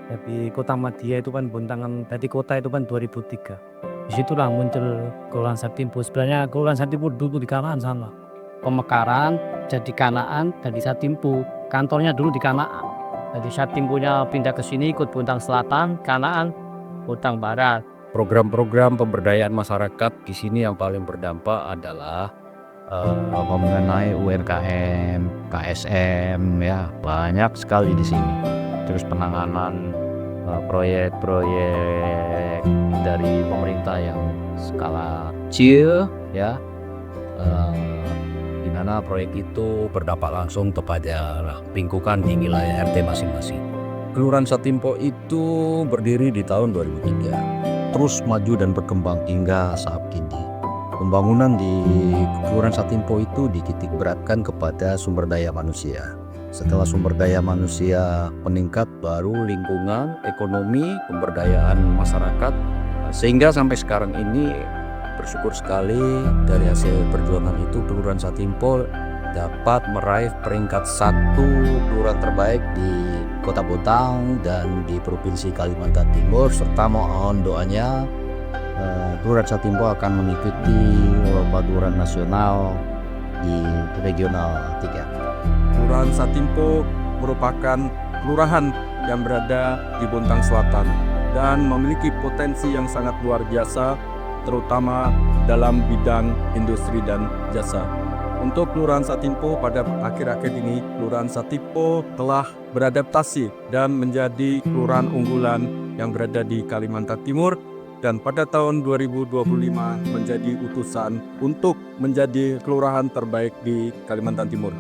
Tapi Kota Madia itu kan Bontangan dari kota itu kan 2003. Disitulah muncul Kelurahan Satimpo. Sebenarnya Kelurahan Satimpo dulu di Kanaan sana. Pemekaran jadi Kanaan dari Satimpo. Kantornya dulu di Kanaan. Jadi Satimpunya pindah ke sini ikut Bontang Selatan, Kanaan, Bontang Barat. Program-program pemberdayaan masyarakat di sini yang paling berdampak adalah mengenai UMKM, KSM, ya banyak sekali di sini. Terus penanganan proyek-proyek dari pemerintah yang skala kecil, ya, di mana proyek itu berdampak langsung kepada lingkungan di wilayah RT masing-masing. Kelurahan Satimpo itu berdiri di tahun 2003, terus maju dan berkembang hingga saat ini. Pembangunan di Kelurahan Satimpo itu dititik beratkan kepada sumber daya manusia. Setelah sumber daya manusia meningkat, baru lingkungan, ekonomi, pemberdayaan masyarakat. Sehingga sampai sekarang ini bersyukur sekali dari hasil perjuangan itu Kelurahan Satimpo dapat meraih peringkat 1 kelurahan terbaik di Kota Bontang dan di Provinsi Kalimantan Timur, serta mohon doanya Kelurahan Satimpo akan mengikuti lomba kelurahan nasional di regional 3. Kelurahan Satimpo merupakan kelurahan yang berada di Bontang Selatan dan memiliki potensi yang sangat luar biasa, terutama dalam bidang industri dan jasa. Untuk Kelurahan Satimpo pada akhir-akhir ini, Kelurahan Satimpo telah beradaptasi dan menjadi kelurahan unggulan yang berada di Kalimantan Timur, dan pada tahun 2025 menjadi utusan untuk menjadi kelurahan terbaik di Kalimantan Timur.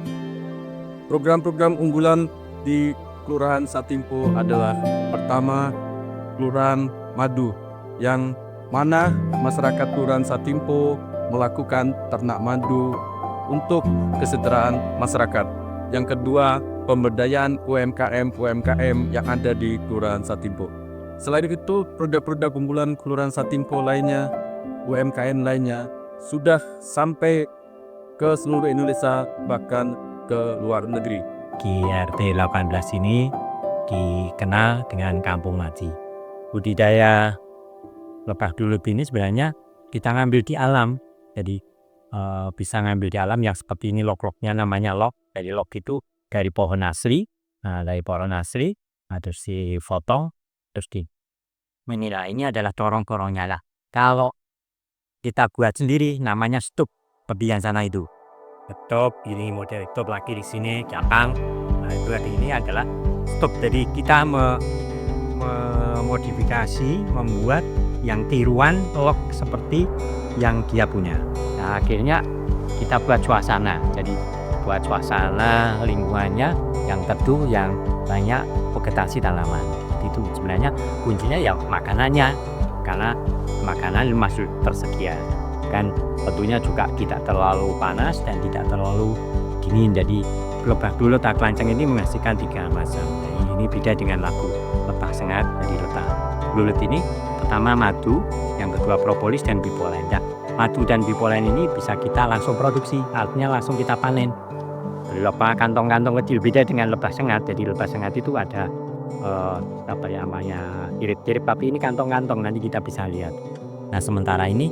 Program-program unggulan di Kelurahan Satimpo adalah pertama, Kelurahan Madu, yang mana masyarakat Kelurahan Satimpo melakukan ternak madu untuk kesejahteraan masyarakat. Yang kedua, pemberdayaan UMKM yang ada di Kelurahan Satimpo. Selain itu, produk-produk unggulan Kelurahan Satimpo lainnya, UMKM lainnya, sudah sampai ke seluruh Indonesia, bahkan ke luar negeri. Di RT 18 ini dikenal dengan Kampung Mati. Budidaya lebah dulur ini sebenarnya kita ngambil di alam. Jadi bisa ngambil di alam yang seperti ini, lok-loknya namanya lok. Jadi lok itu dari pohon asli. Nah, dari pohon asli, terus dipotong, terus menilai ini adalah corong-corongnya lah. Kalau kita buat sendiri namanya stup, bagian sana itu. Stop, ini model stop lagi di sini, jatang. Nah, itu tadi ini adalah stop. Jadi kita memodifikasi, membuat yang tiruan lok seperti yang dia punya. Nah, akhirnya kita buat suasana. Jadi buat suasana lingkungannya yang teduh, yang banyak vegetasi tanaman. Itu sebenarnya kuncinya ya makanannya, karena makanan masih tersedia kan, tentunya juga tidak terlalu panas dan tidak terlalu dingin. Jadi lebah dulur tak kelanceng ini menghasilkan 3 macam. Jadi ini beda dengan labu lebah sengat. Jadi lebah dulur ini pertama madu, yang kedua propolis dan bipolen. Nah, madu dan bipolen ini bisa kita langsung produksi, artinya langsung kita panen. Lebah kantong-kantong kecil, beda dengan lebah sengat. Jadi lebah sengat itu ada irit-irit, tapi ini kantong-kantong, nanti kita bisa lihat. Nah, sementara ini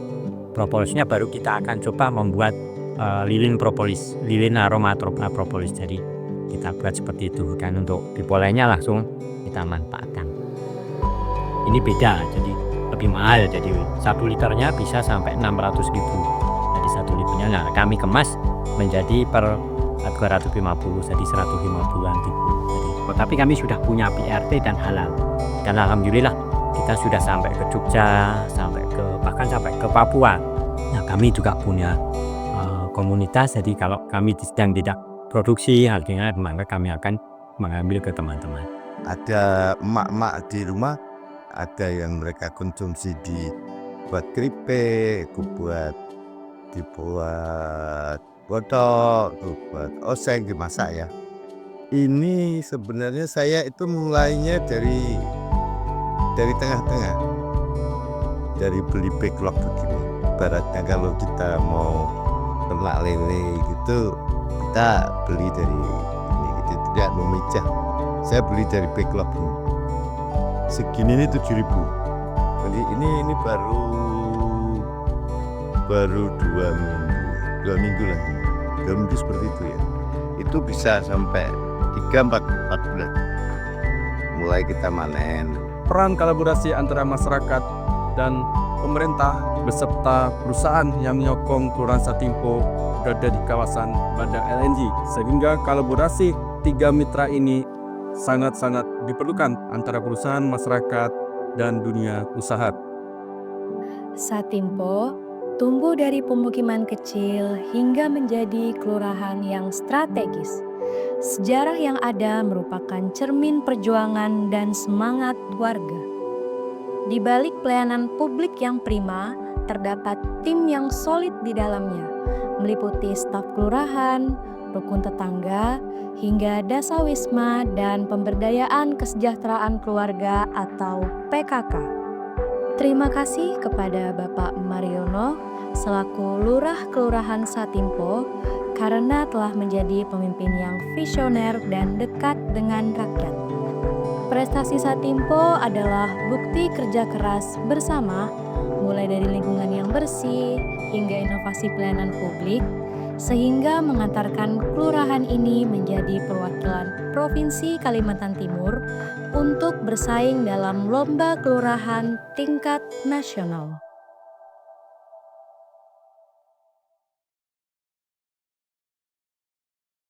propolisnya baru kita akan coba membuat lilin propolis, lilin aroma propolis. Jadi kita buat seperti itu kan. Untuk bipolennya langsung kita manfaatkan. Ini beda, jadi lebih mahal. Jadi 1 liternya bisa sampai 600.000. Jadi 1 liternya, nah, kami kemas menjadi per 250, jadi 150-an ribu. Jadi, tapi kami sudah punya PRT dan halal. Dan alhamdulillah kita sudah sampai ke Jogja, bahkan sampai ke Papua. Nah, kami juga punya komunitas. Jadi kalau kami sedang tidak produksi, artinya maka kami akan mengambil ke teman-teman. Ada emak-emak di rumah, ada yang mereka konsumsi buat keripik, dibuat botok, buat oseng, dimasak ya. Ini sebenarnya saya itu mulainya dari tengah-tengah, dari beli backlog begini. Ibaratnya kalau kita mau ternak lele gitu, kita beli dari ini gitu, tidak memecah. Saya beli dari backlog ini. segini ini 7.000. Jadi ini baru 2 minggu lah. 2 minggu seperti itu ya. Itu bisa sampai 3-4 bulan. Mulai kita manen. Peran kolaborasi antara masyarakat dan pemerintah beserta perusahaan yang menyokong Kelurahan Satimpo berada di kawasan Bandar LNG, sehingga kolaborasi 3 mitra ini sangat-sangat diperlukan antara perusahaan, masyarakat, dan dunia usaha. Satimpo tumbuh dari pemukiman kecil hingga menjadi kelurahan yang strategis. Sejarah yang ada merupakan cermin perjuangan dan semangat warga. Di balik pelayanan publik yang prima, terdapat tim yang solid di dalamnya, meliputi staf kelurahan, rukun tetangga, hingga dasawisma dan pemberdayaan kesejahteraan keluarga atau PKK. Terima kasih kepada Bapak Mariono selaku Lurah Kelurahan Satimpo karena telah menjadi pemimpin yang visioner dan dekat dengan rakyat. Prestasi Satimpo adalah bukti kerja keras bersama, mulai dari lingkungan yang bersih hingga inovasi pelayanan publik, sehingga mengantarkan kelurahan ini menjadi perwakilan Provinsi Kalimantan Timur untuk bersaing dalam lomba kelurahan tingkat nasional.